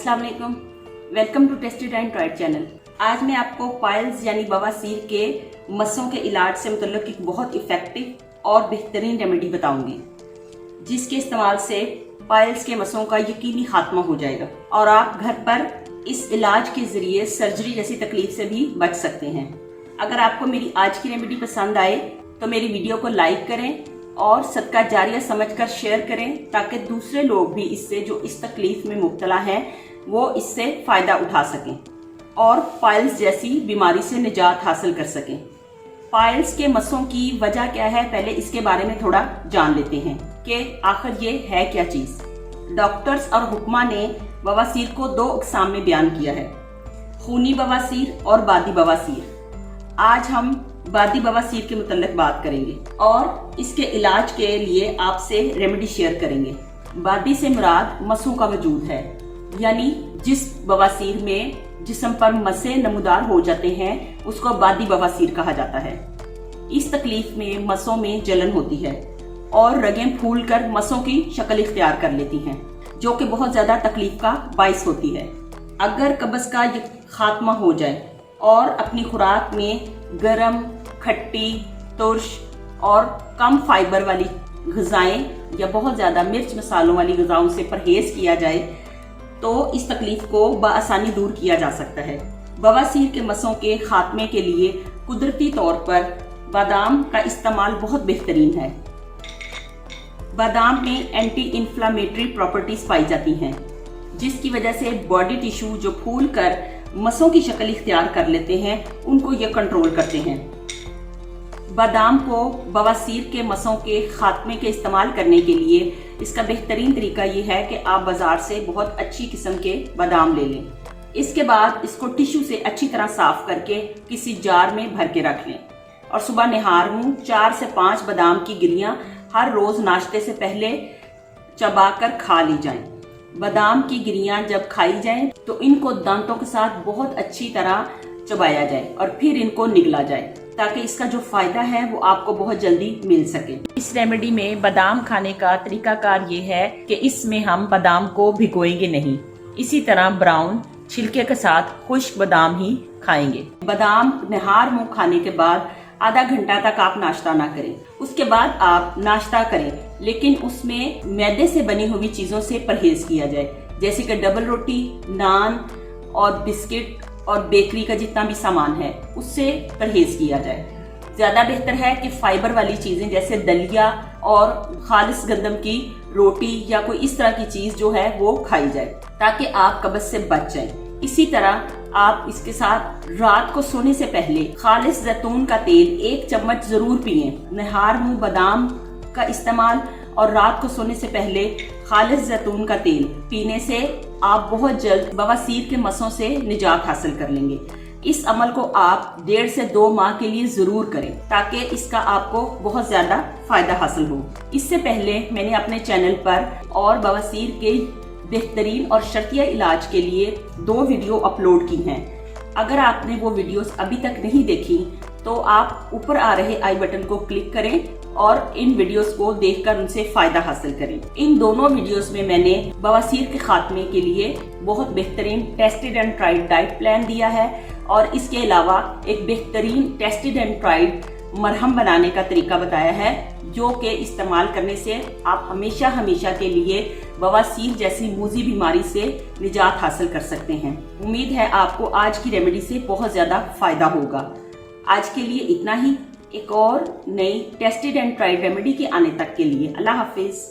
अस्सलाम वालेकुम, welcome to tested and tried channel. आज मैं आपको पाइल्स यानी बवासीर के मसों के इलाज से मुतल्लिक एक बहुत इफेक्टिव और बेहतरीन रेमेडी बताऊंगी, जिसके इस्तेमाल से पाइल्स के मसों का यकीनी खात्मा हो जाएगा और आप घर पर इस इलाज के जरिए सर्जरी जैसी तकलीफ से भी बच सकते हैं। अगर आपको मेरी आज की रेमेडी पसंद आए तो मेरी वीडियो को लाइक करें और सदका जारिया समझकर शेयर करें, ताकि दूसरे लोग भी इससे जो इस तकलीफ में मुब्तला हैं वो इससे फायदा उठा सकें और पाइल्स जैसी बीमारी से निजात हासिल कर सकें। पाइल्स के मसों की वजह क्या है, पहले इसके बारे में थोड़ा जान लेते हैं कि आखिर ये है क्या चीज। डॉक्टर्स और हुक्मा ने बवासीर को दो अक़साम में बयान किया है, खूनी बवासीर और बादी बवासीर। आज हम बादी बवासीर के मुतल्लिक बात करेंगे और इसके इलाज के लिए आपसे रेमेडी शेयर करेंगे। बादी से मुराद मसों का वजूद है, यानी जिस बवासीर में जिस्म पर मसे नमूदार हो जाते हैं उसको बादी बवासीर कहा जाता है। इस तकलीफ में मसों में जलन होती है और रगें फूलकर मसों की शक्ल इख्तियार कर लेती हैं, जो कि बहुत ज्यादा तकलीफ का बाइस होती है। अगर कब्ज़ का ये खात्मा हो जाए और अपनी खुराक में गरम, खट्टी, तुर्श और कम फाइबर वाली ग़िज़ाएं या बहुत ज़्यादा मिर्च मसालों वाली ग़िज़ाओं से परहेज़ किया जाए तो इस तकलीफ को बआसानी दूर किया जा सकता है। बवासीर के मसों के खात्मे के लिए कुदरती तौर पर बादाम का इस्तेमाल बहुत बेहतरीन है। बादाम में एंटी इन्फ्लामेटरी प्रॉपर्टीज पाई जाती हैं, जिसकी वजह से बॉडी टिश्यू जो फूल कर मसों की शक्ल इख्तियार कर लेते हैं उनको ये कंट्रोल करते हैं। बादाम को बवासीर के मसों के खात्मे के इस्तेमाल करने के लिए इसका बेहतरीन तरीका ये है कि आप बाजार से बहुत अच्छी किस्म के बादाम ले लें। इसके बाद इसको टिश्यू से अच्छी तरह साफ करके किसी जार में भर के रख लें और सुबह निहार मुंह 4 से 5 बादाम की गिरियां हर रोज नाश्ते से पहले चबाकर खा ली जाएं। बादाम की गिरियां जब खाई जाएं तो इनको दांतों के साथ बहुत अच्छी तरह चबाया जाए और फिर इनको निगला जाए, ताकि इसका जो फायदा है वो आपको बहुत जल्दी मिल सके। इस रेमेडी में बादाम खाने का तरीकाकार ये है कि इसमें हम बादाम को भिगोएंगे नहीं, इसी तरह ब्राउन छिलके के साथ खुश्क बादाम ही खाएंगे। बादाम निहार मुंह खाने के बाद आधा घंटा तक आप नाश्ता ना करें। उसके बाद आप नाश्ता करें, लेकिन उसमें मैदे से बनी हुई चीजों से परहेज किया जाए, जैसे कि डबल रोटी, नान और बिस्किट और बेकरी का जितना भी सामान है उससे परहेज किया जाए। ज्यादा बेहतर है कि फाइबर वाली चीजें जैसे दलिया और खालिस गंदम की रोटी या कोई इस तरह की चीज जो है वो खाई जाए, ताकि आप कब्ज से बच जाएं। इसी तरह आप इसके साथ रात को सोने से पहले खालिस जैतून का तेल 1 चम्मच जरूर पिएं। निहार मुंह बादाम का इस्तेमाल और रात को सोने से पहले खालिस जैतून का तेल पीने से आप बहुत जल्द बवासीर के मसों से निजात हासिल कर लेंगे। इस अमल को आप 1.5 से 2 माह के लिए जरूर करें, ताकि इसका आपको बहुत ज्यादा फायदा हासिल हो। इससे पहले मैंने अपने चैनल पर और बवासीर के बेहतरीन और शर्तिया इलाज के लिए 2 वीडियो अपलोड की हैं। अगर आपने वो वीडियोस अभी तक नहीं देखी तो आप ऊपर आ रहे आई बटन को क्लिक करें और इन वीडियोस को देखकर उनसे फायदा हासिल करें। इन दोनों वीडियोस में मैंने बवासीर के खात्मे के लिए बहुत बेहतरीन tested and tried diet plan दिया है और इसके अलावा एक बेहतरीन टेस्टेड एंड ट्राइड मरहम बनाने का तरीका बताया है, जो कि इस्तेमाल करने से आप हमेशा हमेशा के लिए बवासीर जैसी मूजी बीमारी से निजात हासिल कर सकते हैं। उम्मीद है आपको आज की रेमेडी से बहुत ज्यादा फायदा होगा। आज के लिए इतना ही। एक और नई टेस्टेड एंड ट्राइड रेमेडी के आने तक के लिए अल्लाह हाफिज।